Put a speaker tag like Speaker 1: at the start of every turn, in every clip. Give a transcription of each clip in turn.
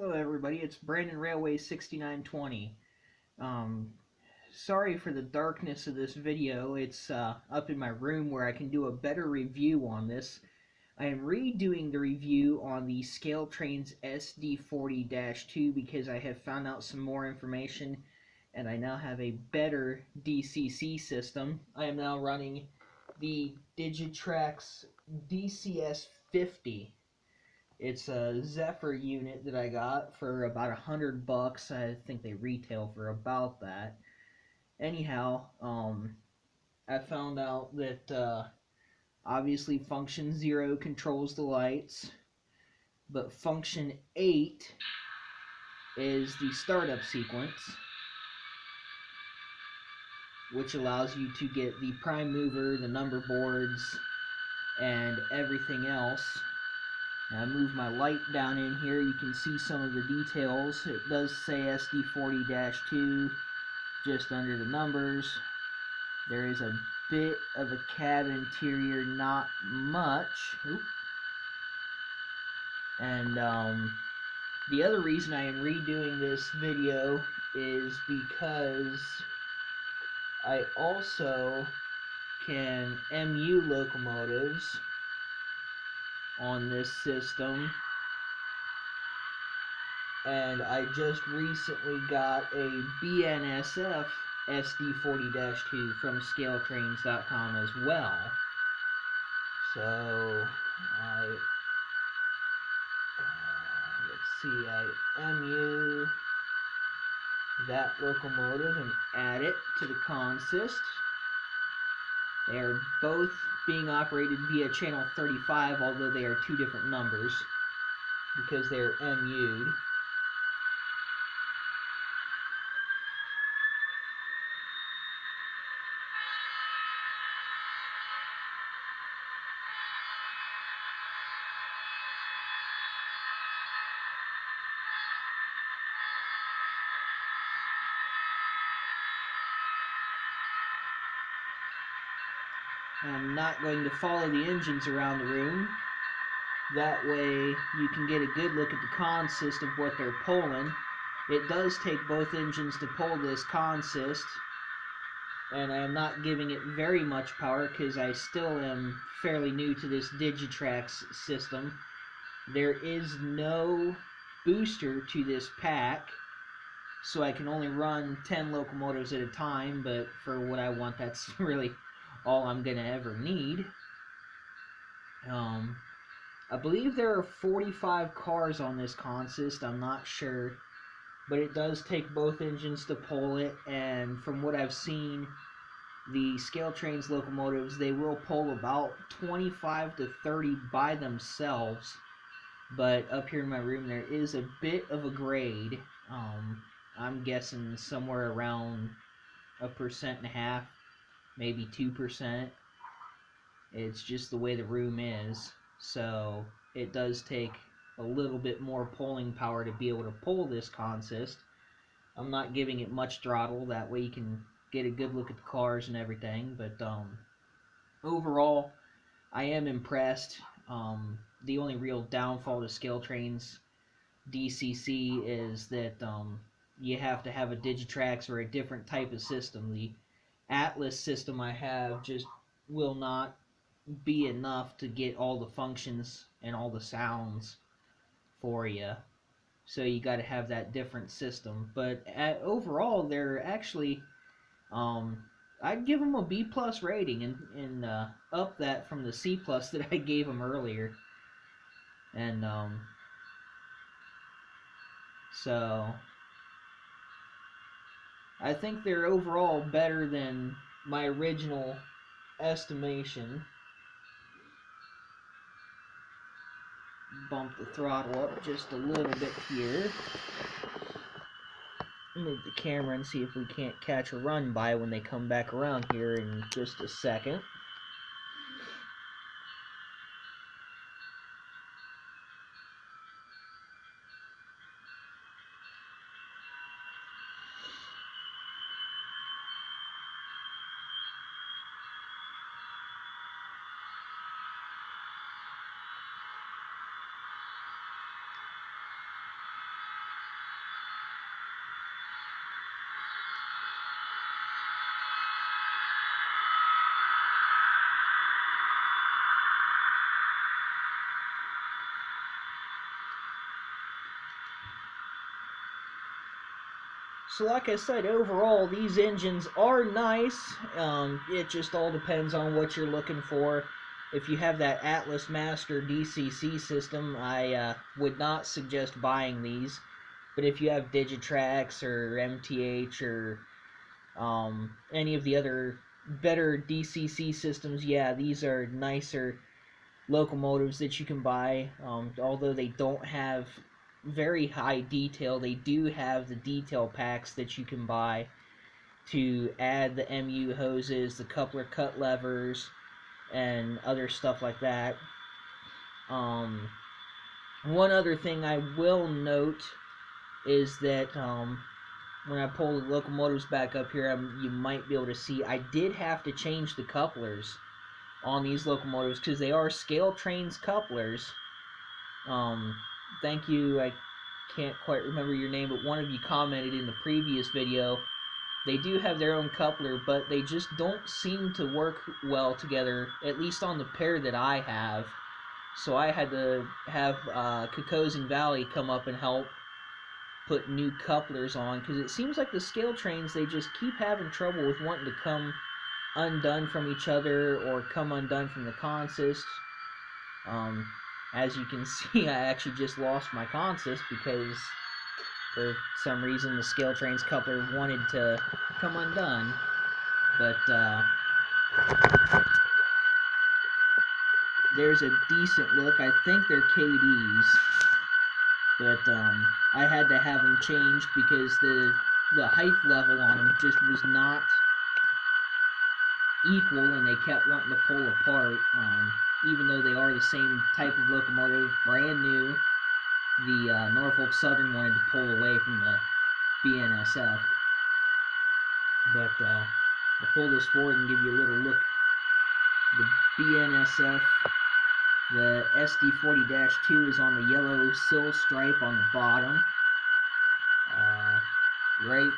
Speaker 1: Hello everybody, it's Brandon Railway 6920. Sorry for the darkness of this video. It's up in my room where I can do a better review on this. I am redoing the review on the Scale Trains SD40-2 because I have found out some more information and I now have a better DCC system. I am now running the Digitrax DCS 50. It's a Zephyr unit that I got for about $100. I think they retail for about that. Anyhow, I found out that obviously function 0 controls the lights, but function 8 is the startup sequence, which allows you to get the prime mover, the number boards, and everything else. Now I move my light down in here, you can see some of the details. It does say SD40-2 just under the numbers. There is a bit of a cab interior, not much. Oop. And the other reason I am redoing this video is because I also can MU locomotives on this system, and I just recently got a BNSF SD40-2 from scaletrains.com as well. So let's see, I MU that locomotive and add it to the consist. They are both being operated via channel 35, although they are two different numbers because they are MU'd. I'm not going to follow the engines around the room. That way you can get a good look at the consist of what they're pulling. It does take both engines to pull this consist, and I am not giving it very much power because I still am fairly new to this Digitrax system. There is no booster to this pack, so I can only run 10 locomotives at a time, but for what I want, that's really all I'm gonna ever need. I believe there are 45 cars on this consist, I'm not sure, but it does take both engines to pull it, and from what I've seen, the Scale Trains locomotives, they will pull about 25 to 30 by themselves, but up here in my room there is a bit of a grade. I'm guessing somewhere around 1.5%, maybe 2%. It's just the way the room is, so it does take a little bit more pulling power to be able to pull this consist. I'm not giving it much throttle, that way you can get a good look at the cars and everything, but overall I am impressed. The only real downfall to Scale Trains DCC is that you have to have a Digitrax or a different type of system. The Atlas system I have just will not be enough to get all the functions and all the sounds for you. So you got to have that different system. But overall, they're actually, I'd give them a B+ rating and up that from the C+ that I gave them earlier. And so I think they're overall better than my original estimation. Bump the throttle up just a little bit here. Move the camera and see if we can't catch a run by when they come back around here in just a second. So like I said, overall, these engines are nice. It just all depends on what you're looking for. If you have that Atlas Master DCC system, I would not suggest buying these. But if you have Digitrax or MTH or any of the other better DCC systems, yeah, these are nicer locomotives that you can buy. Although they don't have very high detail, they do have the detail packs that you can buy to add the MU hoses, the coupler cut levers, and other stuff like that. One other thing I will note is that when I pull the locomotives back up here, you might be able to see I did have to change the couplers on these locomotives because they are scale trains couplers. Thank you, I can't quite remember your name, but one of you commented in the previous video. They do have their own coupler, but they just don't seem to work well together, at least on the pair that I have. So I had to have Cocosing Valley come up and help put new couplers on, because it seems like the scale trains, they just keep having trouble with wanting to come undone from each other or come undone from the consist. As you can see, I actually just lost my consist because for some reason the scale train's coupler wanted to come undone. But there's a decent look. I think they're KDs, but I had to have them changed because the height level on them just was not equal, and they kept wanting to pull apart. Even though they are the same type of locomotive, brand new, the Norfolk Southern wanted to pull away from the BNSF. But I'll pull this forward and give you a little look. The BNSF, the SD40-2 is on the yellow sill stripe on the bottom. Right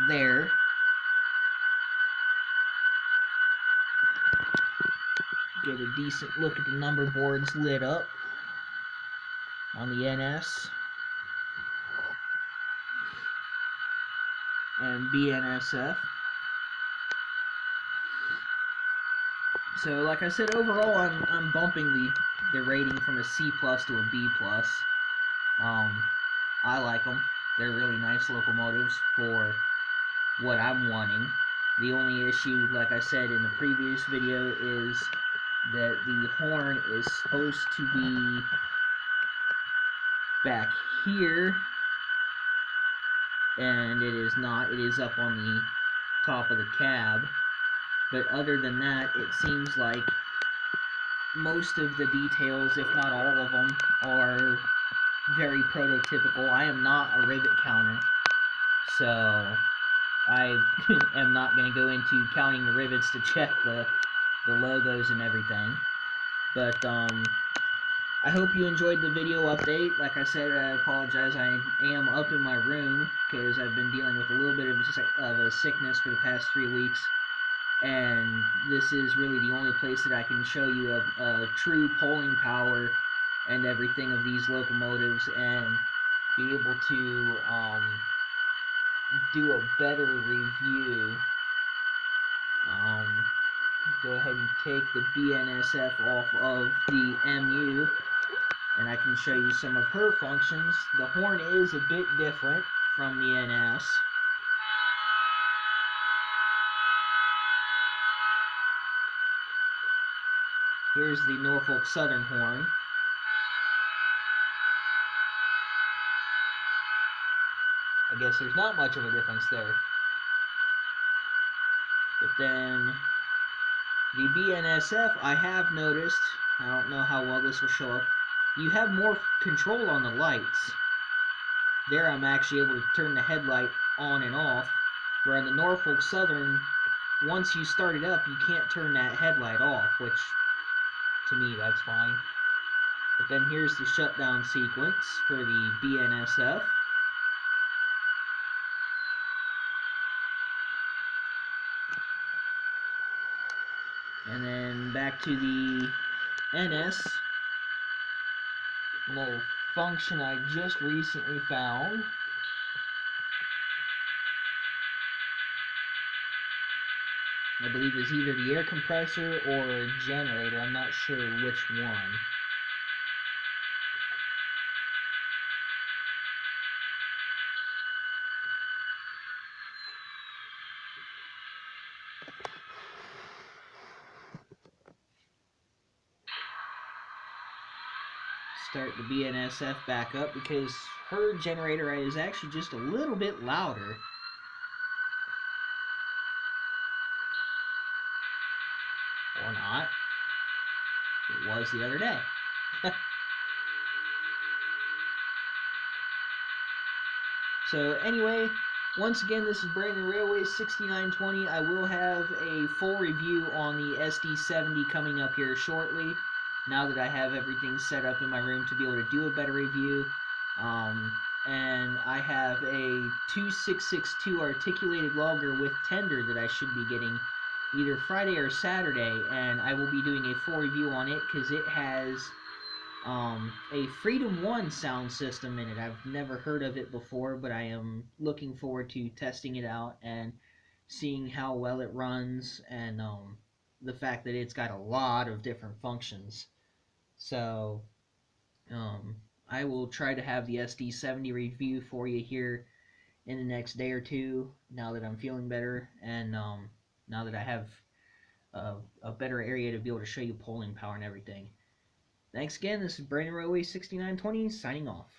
Speaker 1: there. Get a decent look at the number boards lit up on the NS and BNSF. So like I said, overall I'm bumping the rating from a C+ to a B+. I like them. They're really nice locomotives for what I'm wanting. The only issue, like I said in the previous video, is that the horn is supposed to be back here, and it is not. It is up on the top of the cab. But other than that, it seems like most of the details, if not all of them, are very prototypical. I am not a rivet counter, so I am not going to go into counting the rivets to check the logos and everything. But I hope you enjoyed the video update. Like I said, I apologize. I am up in my room because I've been dealing with a little bit of a sickness for the past 3 weeks. And this is really the only place that I can show you a true pulling power and everything of these locomotives and be able to do a better review. Go ahead and take the BNSF off of the MU, and I can show you some of her functions. The horn is a bit different from the NS. Here's the Norfolk Southern horn. I guess there's not much of a difference there. But then the BNSF, I have noticed, I don't know how well this will show up, you have more control on the lights. There I'm actually able to turn the headlight on and off, where on the Norfolk Southern, once you start it up, you can't turn that headlight off, which, to me, that's fine. But then here's the shutdown sequence for the BNSF. And then back to the NS. Another function I just recently found. I believe is either the air compressor or generator. I'm not sure which one. Start the BNSF back up because her generator is actually just a little bit louder. Or not. It was the other day. So anyway, once again, this is Brandon Railway 6920. I will have a full review on the SD70 coming up here shortly, now that I have everything set up in my room to be able to do a better review. And I have a 2662 articulated logger with tender that I should be getting either Friday or Saturday, and I will be doing a full review on it because it has a Freedom 1 sound system in it. I've never heard of it before, but I am looking forward to testing it out and seeing how well it runs, and the fact that it's got a lot of different functions. So I will try to have the SD70 review for you here in the next day or two, now that I'm feeling better, and now that I have a better area to be able to show you polling power and everything. Thanks again. This is Brandon Railway 6920 signing off.